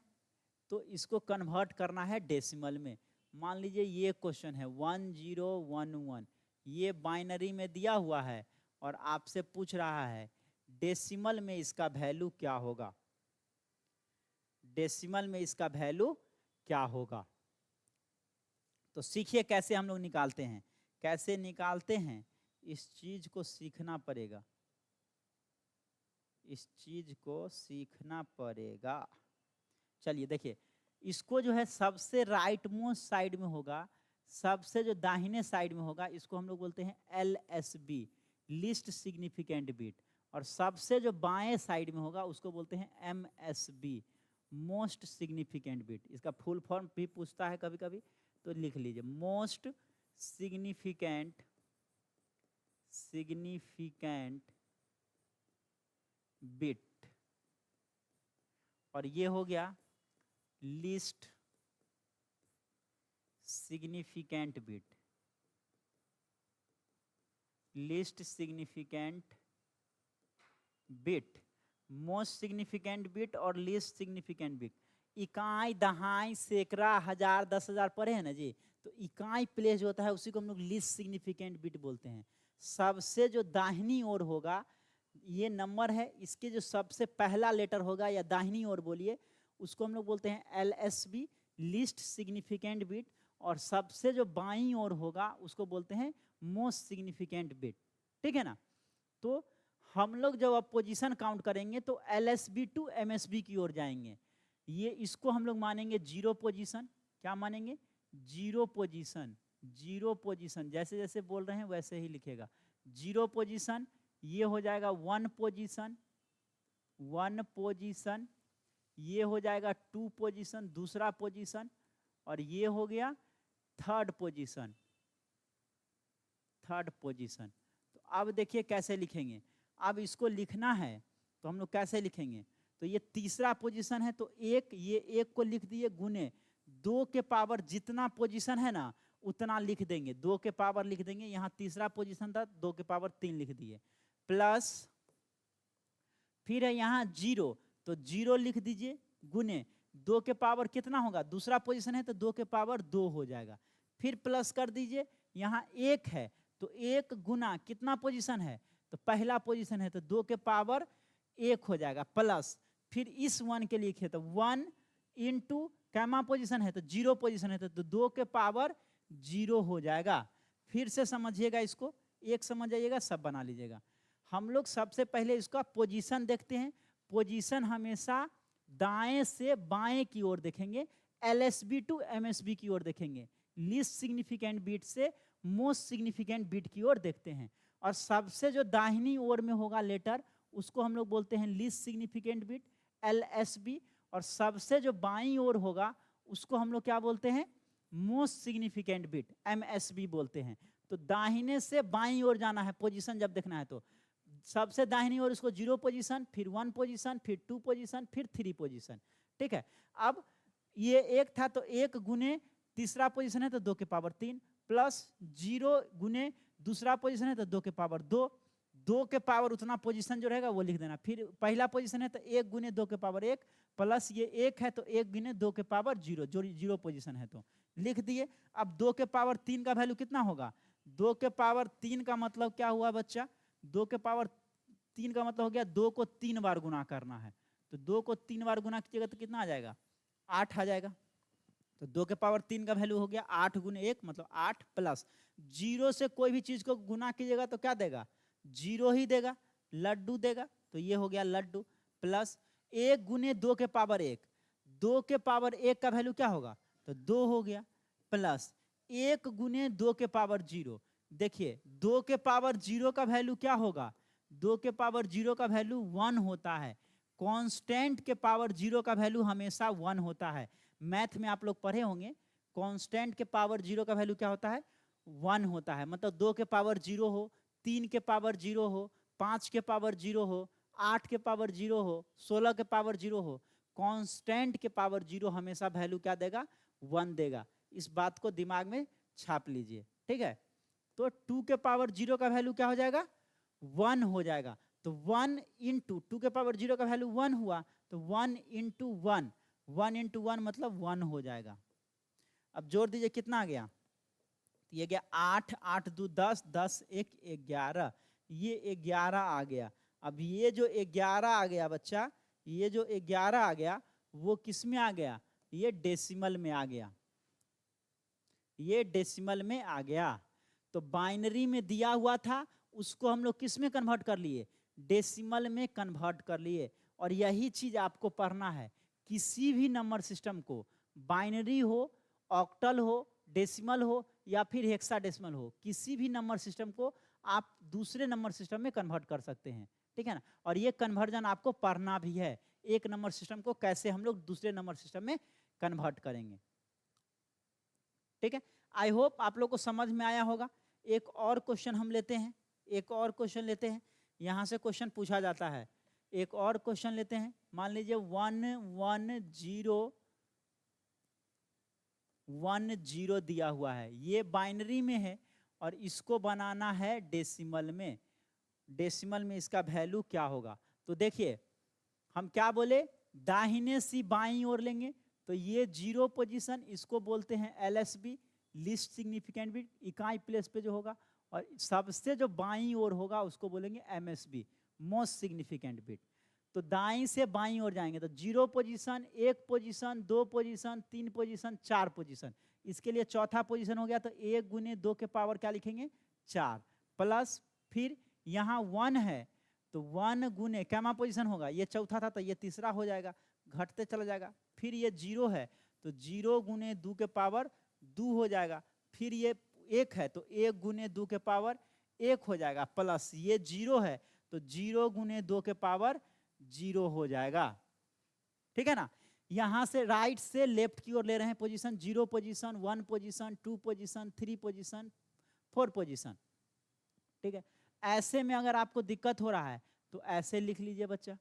तो इसको कन्वर्ट करना है डेसिमल में। मान लीजिए ये क्वेश्चन है 1011, ये बाइनरी में दिया हुआ है और आपसे पूछ रहा है डेसिमल में इसका वैल्यू क्या होगा, डेसिमल में इसका वैल्यू क्या होगा। तो सीखिए कैसे हम लोग निकालते हैं, कैसे निकालते हैं, इस चीज को सीखना पड़ेगा, इस चीज को सीखना पड़ेगा। चलिए देखिए, इसको जो है सबसे राइट मोस्ट साइड में होगा, सबसे जो दाहिने साइड में होगा इसको हम लोग बोलते हैं LSB, लीस्ट सिग्निफिकेंट बिट, और सबसे जो बाएं साइड में होगा उसको बोलते हैं MSB, मोस्ट सिग्निफिकेंट बिट। इसका फुल फॉर्म भी पूछता है कभी कभी, तो लिख लीजिए मोस्ट सिग्निफिकेंट बिट, और ये हो गया least significant bit, least significant bit, most significant bit और लीस्ट सिग्निफिकेंट बिट। इकाई, दहाई, सैकड़ा, हजार, 10,000 पढ़े हैं ना जी, तो इकाई प्लेस जो होता है उसी को हम लोग लीस्ट सिग्निफिकेंट बिट बोलते हैं। सबसे जो दाहिनी ओर होगा, ये नंबर है, इसके जो सबसे पहला लेटर होगा या दाहिनी ओर बोलिए, उसको हम लोग बोलते हैं LSB, लीस्ट सिग्निफिकेंट बिट, और सबसे जो बाईं ओर होगा उसको बोलते हैं मोस्ट सिग्निफिकेंट बिट। ठीक है ना। तो हम लोग जब अब पोजीशन काउंट करेंगे तो LSB टू MSB की ओर जाएंगे। ये इसको हम लोग मानेंगे जीरो पोजीशन, क्या मानेंगे, जीरो पोजीशन, जीरो पोजीशन, जैसे जैसे बोल रहे हैं वैसे ही लिखेगा, जीरो पोजीशन। ये हो जाएगा वन पोजीशन, वन पोजीशन, ये हो जाएगा टू पोजीशन, दूसरा पोजीशन, और ये हो गया थर्ड पोजीशन, थर्ड पोजीशन। तो अब देखिए कैसे लिखेंगे, अब इसको लिखना है तो हम लोग कैसे लिखेंगे, तो ये तीसरा पोजीशन है तो एक, ये एक को लिख दिए गुने 2 के पावर जितना पोजीशन है ना उतना लिख देंगे, 2 के पावर लिख देंगे, यहाँ तीसरा पोजीशन था 2 के पावर 3 लिख दिए, प्लस फिर है यहाँ जीरो, तो जीरो लिख दीजिए गुने 2 के पावर कितना होगा, दूसरा पोजीशन है तो 2 के पावर 2 हो जाएगा, फिर प्लस कर दीजिए, यहाँ एक है तो एक गुना कितना पोजीशन है, तो पहला पोजीशन है तो 2 के पावर 1 हो जाएगा, प्लस फिर इस 1 के लिखे तो 1 इंटू कैमा पोजीशन है तो जीरो पोजीशन है तो 2 के पावर 0 हो जाएगा। फिर से समझिएगा इसको, एक समझ जाइएगा, सब बना लीजिएगा। हम लोग सबसे पहले इसका पोजीशन देखते हैं, पोजीशन हमेशा दाएं से बाएं की ओर देखेंगे, LSB टू MSB की ओर देखेंगे, लीस्ट सिग्निफिकेंट बिट से मोस्ट सिग्निफिकेंट बिट की ओर देखते हैं, और सबसे जो दाहिनी ओर में होगा लेटर उसको हम लोग बोलते हैं लीस्ट सिग्निफिकेंट बिट LSB, और सबसे जो बाईं ओर होगा उसको हम लोग क्या बोलते हैं, मोस्ट सिग्निफिकेंट बिट MSB बोलते हैं। तो दाहिने से बाईं ओर जाना है पोजीशन जब देखना है, तो सबसे दाहिनी ओर उसको जीरो पोजीशन, फिर 1 पोजीशन, फिर 2 पोजीशन, फिर 3 पोजीशन। ठीक है, अब ये एक था तो एक गुने तीसरा पोजीशन है तो 2 के पावर 3, प्लस जीरो गुने दूसरा पोजीशन है तो 2 के पावर 2, 2 के पावर उतना पोजीशन जो रहेगा वो लिख देना, फिर पहला पोजीशन है तो 1 गुने 2 के पावर 1, प्लस ये 1 है तो 1 गुने 2 के पावर 0, जो जीरो पोजीशन है तो लिख दिए। अब 2 के पावर 3 का वैल्यू कितना होगा, 2 के पावर 3 का मतलब क्या हुआ बच्चा, 2 के पावर 3 का मतलब हो गया 2 को 3 बार गुना करना है, तो 2 को 3 बार गुना कीजिएगा तो कितना आ जाएगा, 8 आ जाएगा। तो 2 के पावर 3 का वैल्यू हो गया 8 गुने 1 मतलब 8, प्लस जीरो से कोई भी चीज को गुना कीजिएगा तो क्या देगा, जीरो ही देगा, लड्डू देगा, तो ये हो गया लड्डू, प्लस 1 गुने 2 के पावर 1, 2 के पावर 1 का वैल्यू क्या होगा, तो 2 हो गया, प्लस 1 गुने 2 के पावर 0। देखिए 2 के पावर 0 का वैल्यू क्या होगा, 2 के पावर 0 का वैल्यू 1 होता है। कांस्टेंट के पावर 0 का वैल्यू हमेशा 1 होता है। मैथ में आप लोग पढ़े होंगे, कांस्टेंट के पावर 0 का वैल्यू क्या होता है, 1 होता है। मतलब 2 के पावर 0 हो, 3 के पावर 0 हो, 5 के पावर 0 हो, 8 के पावर 0 हो, 16 के पावर 0 हो, कांस्टेंट के पावर 0 हमेशा वैल्यू क्या देगा, 1 देगा। इस बात को दिमाग में छाप लीजिए, ठीक है। तो 2 के पावर 0 का वैल्यू क्या हो जाएगा, 1 हो जाएगा। तो 1 इंटू 2 के पावर 0 का वैल्यू 1 हुआ, तो 1 इंटू 1, 1 इंटू 1 मतलब 1 हो जाएगा। अब जोड़ दीजिए कितना आ गया, तो ये गया 8, 8 2 10, 10 1 11, ये 11 आ गया। अब ये जो 11 आ गया बच्चा, ये जो 11 आ गया वो किस में आ गया, ये डेसिमल में आ गया, ये डेसिमल में आ गया। तो बाइनरी में दिया हुआ था उसको हम लोग किस में कन्वर्ट कर लिए, डेसिमल में कन्वर्ट कर लिए। और यही चीज आपको पढ़ना है, किसी भी नंबर सिस्टम को, बाइनरी हो, ऑक्टल हो, डेसिमल हो या फिर हेक्साडेसिमल हो, किसी भी नंबर सिस्टम को आप दूसरे नंबर सिस्टम में कन्वर्ट कर सकते हैं, ठीक है ना। और ये कन्वर्जन आपको पढ़ना भी है, एक नंबर सिस्टम को कैसे हम लोग दूसरे नंबर सिस्टम में कन्वर्ट करेंगे, ठीक है। आई होप आप लोग को समझ में आया होगा। एक और क्वेश्चन हम लेते हैं, एक और क्वेश्चन लेते हैं। यहाँ से क्वेश्चन पूछा जाता है, एक और क्वेश्चन लेते हैं। मान लीजिए 110 दिया हुआ है, ये बाइनरी में है और इसको बनाना है डेसिमल में। डेसिमल में इसका वैल्यू क्या होगा, तो देखिए हम क्या बोले, दाहिने से बाईं ओर लेंगे, तो ये 0 पोजीशन, इसको बोलते हैं LSB, लीस्ट सिग्निफिकेंट बिट, इकाई प्लेस पे जो होगा। और सबसे जो बाईं ओर होगा उसको बोलेंगे MSB, मोस्ट सिग्निफिकेंट बिट। तो दाईं से बाईं ओर जाएंगे तो 0 position, 1 position, 2 position, 3 position, 4 position. इसके लिए चौथा पोजीशन हो गया, तो 1 गुने 2 के पावर क्या लिखेंगे, 4, प्लस फिर यहाँ 1 है तो 1 गुने कैमा पोजीशन होगा, ये चौथा था तो ये तीसरा हो जाएगा, घटते चला जाएगा। फिर ये 0 है तो 0 गुने 2 के पावर 2 हो जाएगा। फिर ये 1 है तो 1 गुने 2 के पावर 1 हो जाएगा, प्लस ये 0 है तो 0 गुने 2 के पावर 0 हो जाएगा, ठीक है ना। यहां से राइट से लेफ्ट की ओर ले रहे हैं position, 0 position, 1 position, 2 position, 3 position, 4 position, ठीक है। ऐसे में अगर आपको दिक्कत हो रहा है तो ऐसे लिख लीजिए बच्चा,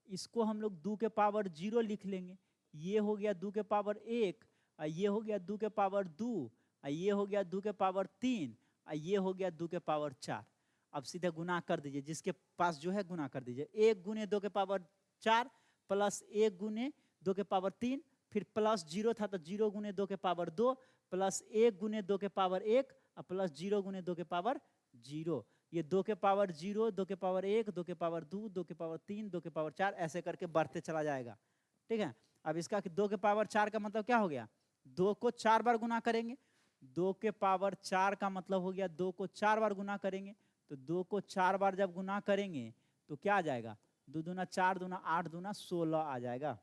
इसको हम लोग 2 के पावर 0 लिख लेंगे, ये हो गया 2 के पावर 1, ये हो गया 2 के पावर 2, ये हो गया 2 के पावर 3, ये हो गया 2 के पावर 4। अब सीधे गुना कर दीजिए, जिसके पास जो है गुना कर दीजिए, 1 गुने 2 के पावर 4 प्लस 1 गुने 2 के पावर 3, फिर प्लस 0 था तो 0 गुने 2 के पावर 2, प्लस 1 गुने 2 के पावर 1 और प्लस 0 गुने 2 के पावर 0। ये 2 के पावर 0, 2 के पावर 1, 2 के पावर 2, 2 के पावर 3, 2 के पावर 4, ऐसे करके बढ़ते चला जाएगा, ठीक है। अब इसका 2 के पावर 4 का मतलब क्या हो गया, 2 को 4 बार गुना करेंगे, 2 के पावर 4 का मतलब हो गया 2 को 4 बार गुना करेंगे, तो 2 को 4 बार जब गुना करेंगे तो क्या आ जाएगा, 2 दूना 4 दूना 8 दूना 16 आ जाएगा,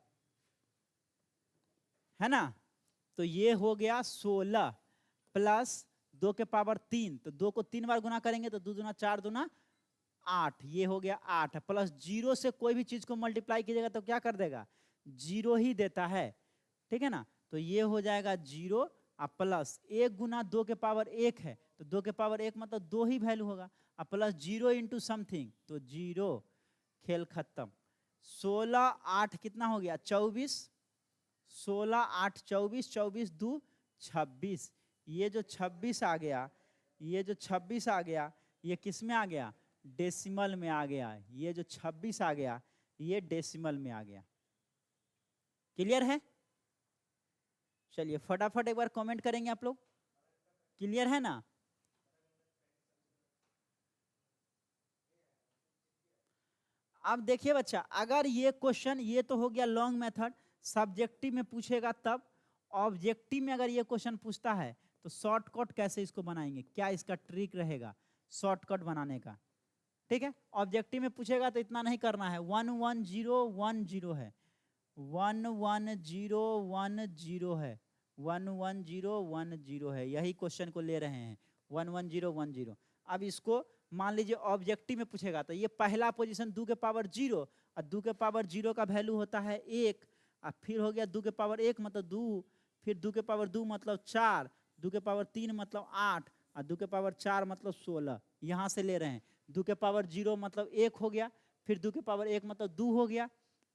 है ना। तो ये हो गया 16 प्लस 2 के पावर 3, तो 2 को 3 बार गुना करेंगे तो 2 दूना 4 दूना 8, ये हो गया 8, प्लस 0 से कोई भी चीज को मल्टीप्लाई कीजिएगा तो क्या कर देगा, 0 ही देता है, ठीक है ना। तो ये हो जाएगा 0 प्लस 1 गुना 2 के पावर 1 है तो 2 के पावर 1 मतलब 2 ही वैल्यू होगा, प्लस 0 इंटू समथिंग तो 0, खेल खत्म। 16 8 कितना हो गया 24, 16 8 24, 24 2 26, ये जो 26 आ गया, ये जो 26 आ गया ये किस में आ गया, डेसिमल में आ गया। ये जो 26 आ गया ये डेसिमल में आ गया, क्लियर है। चलिए फटाफट एक बार कमेंट करेंगे आप लोग, क्लियर है ना। अब देखिए बच्चा, अगर ये क्वेश्चन, ये तो हो गया लॉन्ग मेथड, सब्जेक्टिव में पूछेगा तब, ऑब्जेक्टिव में अगर ये क्वेश्चन पूछता है तो शॉर्टकट कैसे इसको बनाएंगे, क्या इसका ट्रिक रहेगा शॉर्टकट बनाने का, ठीक है, ऑब्जेक्टिव में पूछेगा तो इतना नहीं करना है। 11010 है, 11010 है, 11010 है, यही क्वेश्चन को ले रहे हैं 11010। अब इसको मान लीजिए ऑब्जेक्टिव में पूछेगा तो ये पहला पोजीशन 2 के पावर 0 और 2 के पावर 0 का वैल्यू होता है 1, और फिर हो गया 2 के पावर 1 मतलब 2, फिर 2 के पावर 2 मतलब 4, 2 के पावर 3 मतलब 8 और 2 के पावर 4 मतलब 16, यहाँ से ले रहे हैं। 2 के पावर 0 मतलब 1 हो गया, फिर 2 के पावर 1 मतलब 2 हो गया,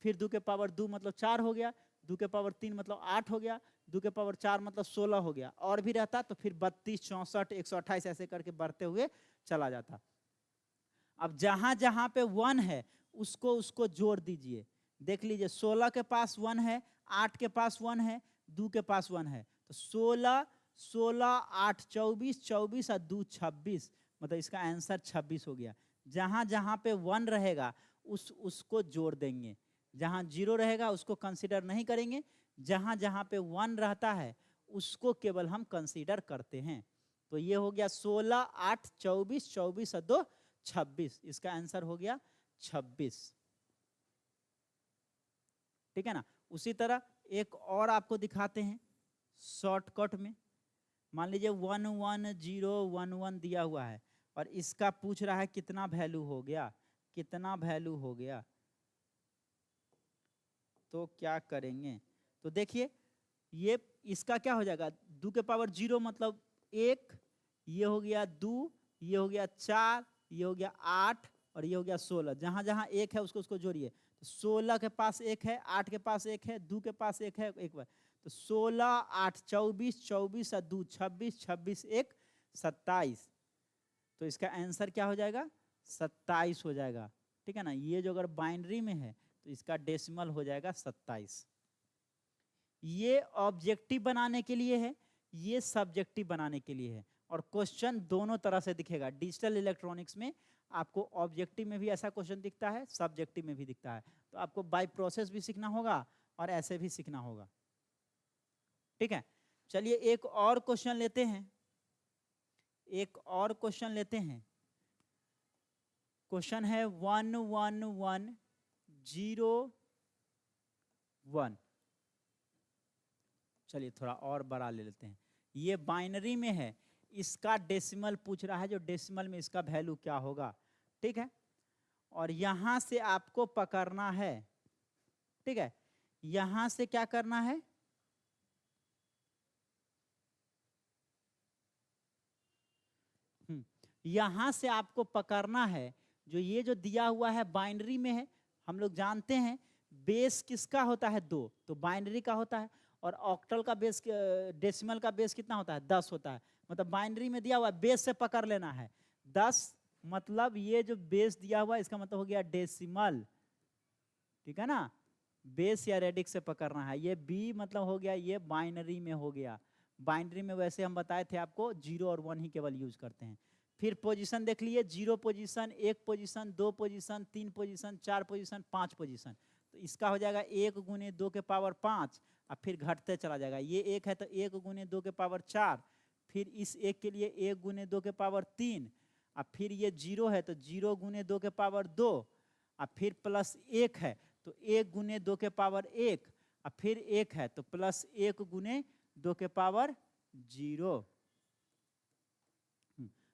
फिर 2 के पावर 2 मतलब 4 हो गया, 2 के पावर 3 मतलब 8 हो गया, 2 के पावर 4 मतलब 16 हो गया, और भी रहता तो फिर 32 64 128 ऐसे करके बढ़ते हुए चला जाता। अब जहां जहां पे 1 है उसको उसको जोड़ दीजिए। देख लीजिए 16 के पास 1 है, 8 के पास 1 है, 2 के पास 1 है, तो 16 16 8 24 24 और 2 26, मतलब इसका आंसर 26 हो गया। जहां जहां पे 1 रहेगा उसको जोड़ देंगे, जहां 0 रहेगा उसको कंसीडर नहीं करेंगे, जहां जहां पे 1 रहता है उसको केवल हम कंसीडर करते हैं। तो ये हो गया 16 8 24 24 और 2 26, इसका आंसर हो गया 26। ठीक है ना। उसी तरह एक और आपको दिखाते हैं शॉर्टकट में। मान लीजिए 11011 दिया हुआ है और इसका पूछ रहा है कितना वैल्यू हो गया, कितना वैल्यू हो गया, तो क्या करेंगे। तो देखिए ये इसका क्या हो जाएगा, 2 के पावर 0 मतलब 1, ये हो गया 2, ये हो गया 4, ये हो गया 8 और ये हो गया 16। जहां जहां 1 है उसको उसको जोड़िए। तो 16 के पास 1 है, 8 के पास 1 है, 2 के पास 1 है, एक बार तो 16 8 24 24 और 2 26 26 1 27। तो इसका आंसर क्या हो जाएगा 27 हो जाएगा। ठीक है ना। ये जो अगर बाइनरी में है तो इसका डेसिमल हो जाएगा 27। ये ऑब्जेक्टिव बनाने के लिए है, ये सब्जेक्टिव बनाने के लिए है, और क्वेश्चन दोनों तरह से दिखेगा। डिजिटल इलेक्ट्रॉनिक्स में आपको ऑब्जेक्टिव में भी ऐसा क्वेश्चन दिखता है, सब्जेक्टिव में भी दिखता है। तो आपको बाय प्रोसेस भी सीखना होगा और ऐसे भी सीखना होगा। ठीक है, चलिए एक और क्वेश्चन लेते हैं, एक और क्वेश्चन लेते हैं। क्वेश्चन है 11101। चलिए थोड़ा और बड़ा ले लेते हैं। ये बाइनरी में है, इसका डेसिमल पूछ रहा है, जो डेसिमल में इसका वैल्यू क्या होगा। ठीक है, और यहां से आपको पकड़ना है। ठीक है, यहां से क्या करना है, यहां से आपको पकड़ना है। जो ये जो दिया हुआ है बाइनरी में है, हम लोग जानते हैं बेस किसका होता है 2, तो बाइनरी का होता है। और ऑक्टल का बेस, डेसिमल का बेस कितना होता है 10 होता है। मतलब बाइनरी में दिया हुआ है, बेस से पकड़ लेना है 10, मतलब ये जो बेस दिया हुआ है इसका मतलब हो गया डेसिमल। ठीक है ना, बेस या रेडिक्स से पकड़ना है। ये बी मतलब हो गया, ये बाइनरी में हो गया। बाइनरी में वैसे हम बताए थे आपको 0 और 1 ही केवल यूज करते हैं। फिर पोजीशन देख लिए, 0 position, 1 position, 2 position, 3 position, 4 position, 5 position. तो इसका हो जाएगा 1 गुने 2 के पावर 5, और फिर घटते चला जाएगा। ये 1 है तो 1 गुने 2 के पावर 4, फिर इस 1 के लिए 1 गुने 2 के पावर 3, और फिर ये 0 है तो 0 गुने 2 के पावर 2, और फिर प्लस 1 है तो 1 गुने 2 के पावर 1, और फिर 1 है तो प्लस 1 गुने 2 के पावर 0।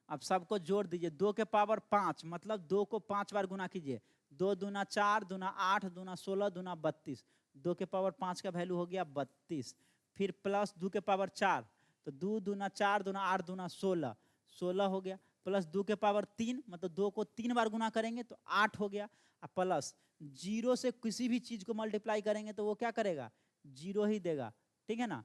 अब सबको जोड़ दीजिए, 2 के पावर 5 मतलब 2 को 5 बार गुना कीजिए। 2 दूना 4, दूना 8, दूना 16, दूना 32। 2 के पावर 5 का वैल्यू हो गया 32। फिर प्लस 2 के पावर 4, तो 2 दूना 4, दूना 8, दूना 16, 16 हो गया। प्लस 2 के पावर 3 मतलब 2 को 3 बार गुना करेंगे तो 8 हो गया। प्लस 0 से किसी भी चीज को मल्टीप्लाई करेंगे तो वो क्या करेगा 0 ही देगा। ठीक है ना।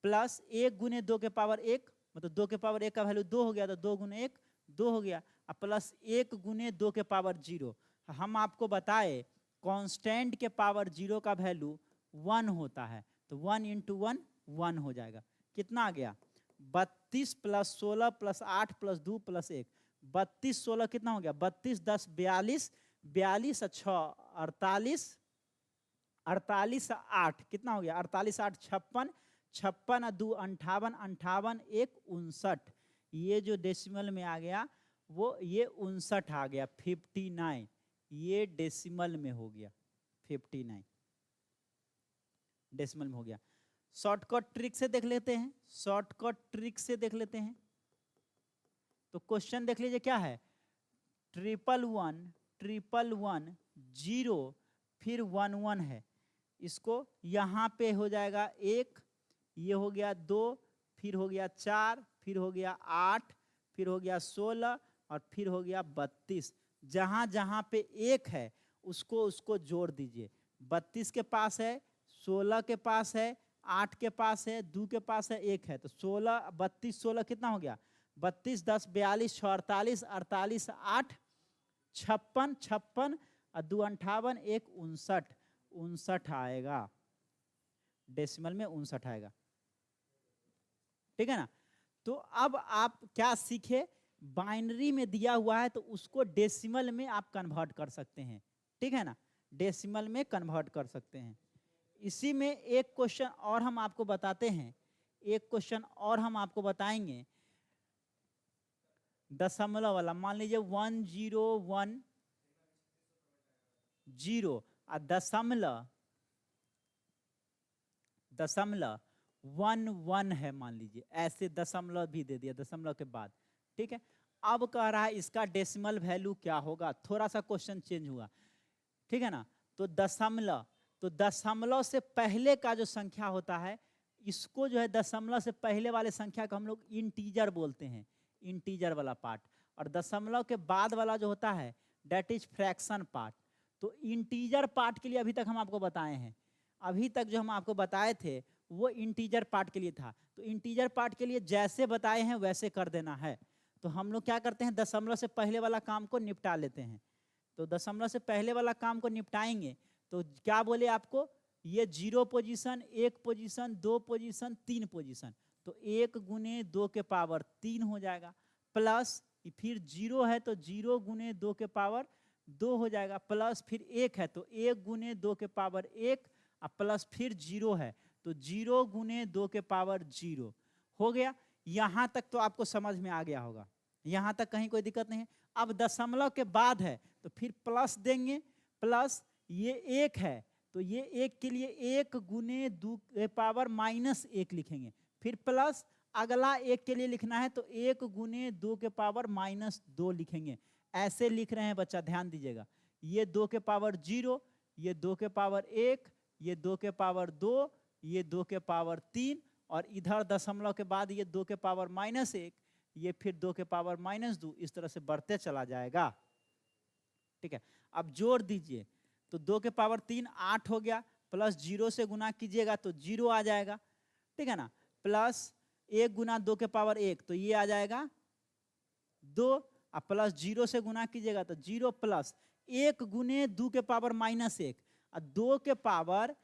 प्लस 1 गुने 2 के पावर 1 मतलब 2 के पावर 1 का वैल्यू 2 हो गया, तो 2 गुने 1 2 हो गया। अब प्लस 1 गुने 2 के पावर 0। हम आपको बताए कांस्टेंट के पावर 0 का वैल्यू 1 होता है, तो 1 इंटू 1 1 हो जाएगा। कितना आ गया 32 प्लस 16 प्लस 8 प्लस 2 प्लस 1, 32 16 कितना हो गया 32 10 42, 42 6 48, 48 8 कितना हो गया 48 8 56, 56 2 58, 58 1 59। ये जो डेसिमल में आ गया वो ये 59 आ गया, 59, ये डेसिमल में हो गया, 59 डेसिमल में हो गया। शॉर्टकट ट्रिक से देख लेते हैं, शॉर्टकट ट्रिक से देख लेते हैं। तो क्वेश्चन देख लीजिए क्या है, 111 0 फिर 11 है, इसको यहाँ पे हो जाएगा 1, ये हो गया 2, फिर हो गया 4, फिर हो गया 8, फिर हो गया 16 और फिर हो गया 32। जहाँ जहाँ पे 1 है उसको उसको जोड़ दीजिए। 32 के पास है, 16 के पास है, 8 के पास है, 2 के पास है, 1 है, तो 16 32 16 कितना हो गया, 32 10 42 6 48 48 8 56 56 और 2 58 1 59 59 आएगा, डेसिमल में 59 आएगा। ठीक है ना। तो अब आप क्या सीखे, बाइनरी में दिया हुआ है तो उसको डेसिमल में आप कन्वर्ट कर सकते हैं। ठीक है ना, डेसिमल में कन्वर्ट कर सकते हैं। इसी में एक क्वेश्चन और हम आपको बताते हैं, एक क्वेश्चन और हम आपको बताएंगे दशमलव वाला। मान लीजिए 1010 और दशमलव 11 है, मान लीजिए ऐसे दशमलव भी दे दिया दशमलव के बाद। ठीक है, अब कह रहा है इसका डेसिमल वैल्यू क्या होगा, थोड़ा सा क्वेश्चन चेंज हुआ। ठीक है ना, तो दशमलव से पहले का जो संख्या होता है, इसको जो है दशमलव से पहले वाले संख्या को हम लोग इंटीजर बोलते हैं, इंटीजर वाला पार्ट। और दशमलव के बाद वाला जो होता है दैट इज फ्रैक्शन पार्ट। तो इंटीजर पार्ट के लिए अभी तक हम आपको बताए हैं, अभी तक जो हम आपको बताए थे वो इंटीजर पार्ट के लिए था। तो इंटीजर पार्ट के लिए जैसे बताए हैं वैसे कर देना है। तो हम लोग क्या करते हैं, दशमलव से पहले वाला काम को निपटा लेते हैं। तो दशमलव से पहले वाला काम को निपटाएंगे तो क्या बोले आपको, ये 0 पोजीशन, 1 पोजीशन, 2 पोजीशन, 3 पोजीशन, तो 1 गुने 2 के पावर 3 हो जाएगा, प्लस फिर 0 है तो 0 गुने 2 के पावर 2 हो जाएगा, प्लस फिर 1 है तो 1 गुने 2 के पावर 1 और प्लस फिर 0 है तो 0 गुने 2 के पावर 0 हो गया। यहां तक तो आपको समझ में आ गया होगा, यहां तक कहीं कोई दिक्कत नहीं है। अब दशमलव के बाद है तो फिर प्लस देंगे, प्लस ये 1 है तो ये 1 के लिए 1 गुने 2 के पावर -1 लिखेंगे, फिर प्लस अगला 1 के लिए लिखना है तो 1 गुने 2 के पावर -2 लिखेंगे। ऐसे लिख रहे हैं बच्चा, ध्यान दीजिएगा, ये 2 के पावर 0, ये 2 के पावर 1, ये 2 के पावर 2, ये 2 के पावर 3 और इधर दशमलव के बाद ये 2 के पावर -1, ये फिर 2 के पावर -2, इस तरह से बढ़ते चला जाएगा। ठीक है, अब जोड़ दीजिए तो 2 के पावर 3 8 हो गया, प्लस 0 से गुना कीजिएगा तो 0 आ जाएगा। ठीक है ना, प्लस 1 गुना 2 के पावर 1 तो ये आ जाएगा 2, और प्लस 0 से गुना कीजिएगा तो 0, प्लस 1 गुने 2 के पावर -1 और 2 के पावर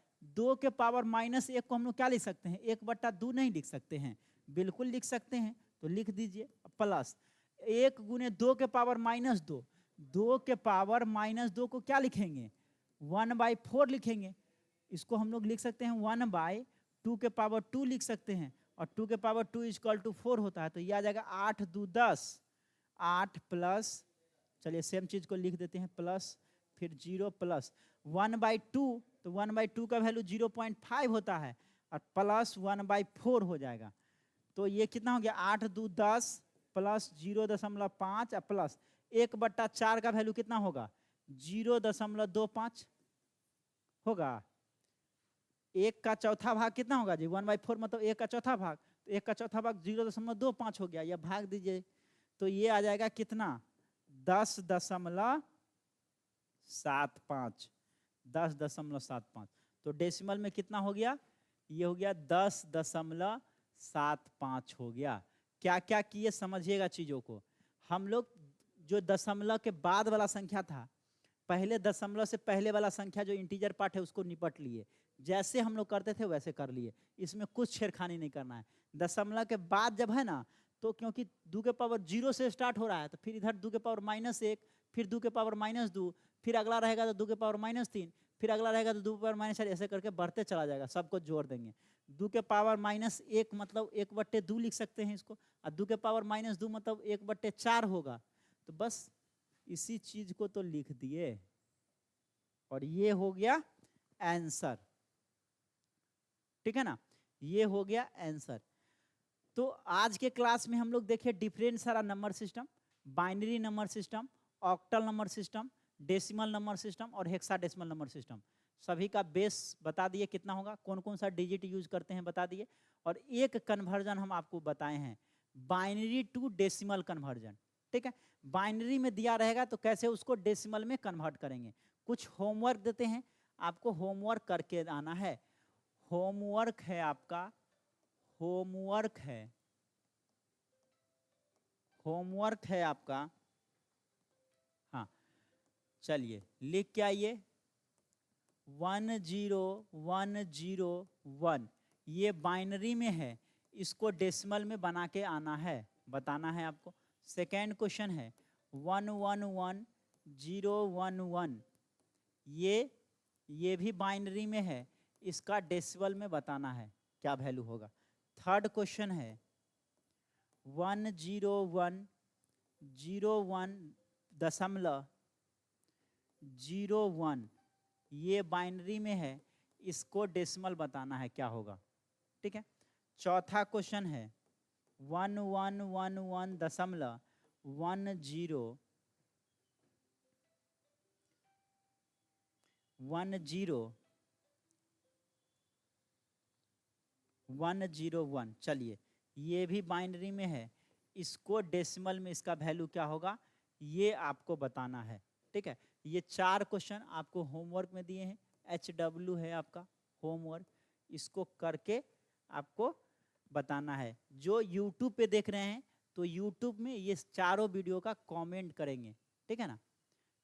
-1 को हम लोग क्या लिख सकते हैं, 1/2 नहीं लिख सकते हैं, बिल्कुल लिख सकते हैं। तो लिख दीजिए, प्लस 1 गुने 2 के पावर -2, 2 के पावर -2 को क्या लिखेंगे, 1/4 लिखेंगे। इसको हम लोग लिख सकते हैं 1/2 के पावर 2 लिख सकते हैं, और 2 के पावर 2 = 4 होता है। तो ये आ जाएगा 8 2 10, 8 प्लस, चलिए सेम चीज को लिख देते हैं, प्लस फिर 0 प्लस 1/2, तो 1/2 का वैल्यू 0.5 होता है, और प्लस 1/4 हो जाएगा। तो ये कितना हो गया, 8 2 10 प्लस 0.5 और प्लस 1/4 का वैल्यू कितना होगा, 0.25 होगा। 1 का चौथा भाग कितना होगा जी, 1/4 मतलब 1 का चौथा भाग, तो 1 का चौथा भाग 0.25 हो गया, यह भाग दीजिए तो ये आ जाएगा कितना, 10.75, 10.75। तो डेसिमल में कितना हो गया, ये हो गया 10.75 हो गया। क्या क्या किए समझिएगा चीजों को। हम लोग जो दशमलव के बाद वाला संख्या था, पहले दशमलव से पहले वाला संख्या जो इंटीजर पार्ट है उसको निपट लिए, जैसे हम लोग करते थे वैसे कर लिए, इसमें कुछ छेड़खानी नहीं करना है। दशमलव के बाद जब है ना, तो क्योंकि 2 के पावर 0 से स्टार्ट हो रहा है तो फिर इधर 2 के पावर -1, फिर 2 के पावर -2, फिर अगला रहेगा तो 2 के पावर -3, फिर अगला रहेगा तो 2 के पावर -4, ऐसे करके बढ़ते चला जाएगा, सबको जोड़ देंगे। 2 के पावर -1 मतलब 1/2 लिख सकते हैं इसको, और 2 के पावर -2 मतलब 1/4 होगा। तो बस इसी चीज को तो लिख दिए और ये हो गया आंसर, ठीक है ना, ये हो गया आंसर। तो आज के क्लास में हम लोग देखे डिफरेंट सारा number system, binary number system, octal number system, decimal number system और हेक्साडेसिमल नंबर सिस्टम। सभी का बेस बता दिए कितना होगा, कौन कौन सा डिजिट यूज करते हैं बता दिए। और एक कन्वर्जन हम आपको बताए हैं, बाइनरी टू डेसिमल कन्वर्जन, ठीक है। बाइनरी में दिया रहेगा तो कैसे उसको डेसिमल में कन्वर्ट करेंगे। कुछ होमवर्क देते हैं, आपको होमवर्क करके आना है। होमवर्क है आपका, होमवर्क है, होमवर्क है आपका, हाँ चलिए लिख के आइए 10101, ये बाइनरी में है, इसको डेसिमल में बना के आना है, बताना है आपको। सेकेंड क्वेश्चन है 111011, ये भी बाइनरी में है, इसका डेसिमल में बताना है क्या वैल्यू होगा। थर्ड क्वेश्चन है 10101.01, ये बाइनरी में है, इसको डेसिमल बताना है क्या होगा, ठीक है। चौथा क्वेश्चन है 111010, चलिए ये भी बाइनरी में है, इसको डेसिमल में इसका वैल्यू क्या होगा ये आपको बताना है, ठीक है। ये 4 क्वेश्चन आपको होमवर्क में दिए हैं, HW है आपका होमवर्क, इसको करके आपको बताना है। जो YouTube पे देख रहे हैं तो YouTube में ये चारों वीडियो का कमेंट करेंगे, ठीक है ना।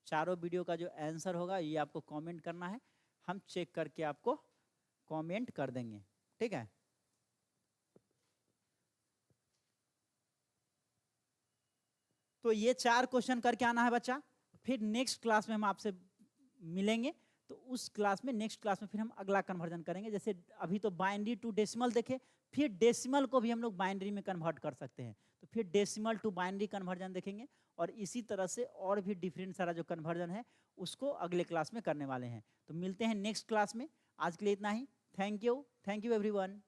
चारों वीडियो का जो आंसर होगा ये आपको कमेंट करना है, हम चेक करके आपको कमेंट कर देंगे, ठीक है। तो ये 4 क्वेश्चन करके आना है बच्चा, फिर नेक्स्ट क्लास में हम आपसे मिलेंगे। तो उस क्लास में, नेक्स्ट क्लास में फिर हम अगला कन्वर्जन करेंगे। जैसे अभी तो बाइनरी टू डेसिमल देखे, फिर डेसिमल को भी हम लोग बाइनरी में कन्वर्ट कर सकते हैं, तो फिर डेसिमल टू बाइनरी कन्वर्जन देखेंगे। और इसी तरह से और भी डिफरेंट सारा जो कन्वर्जन है उसको अगले क्लास में करने वाले हैं। तो मिलते हैं नेक्स्ट क्लास में, आज के लिए इतना ही। Thank you everyone.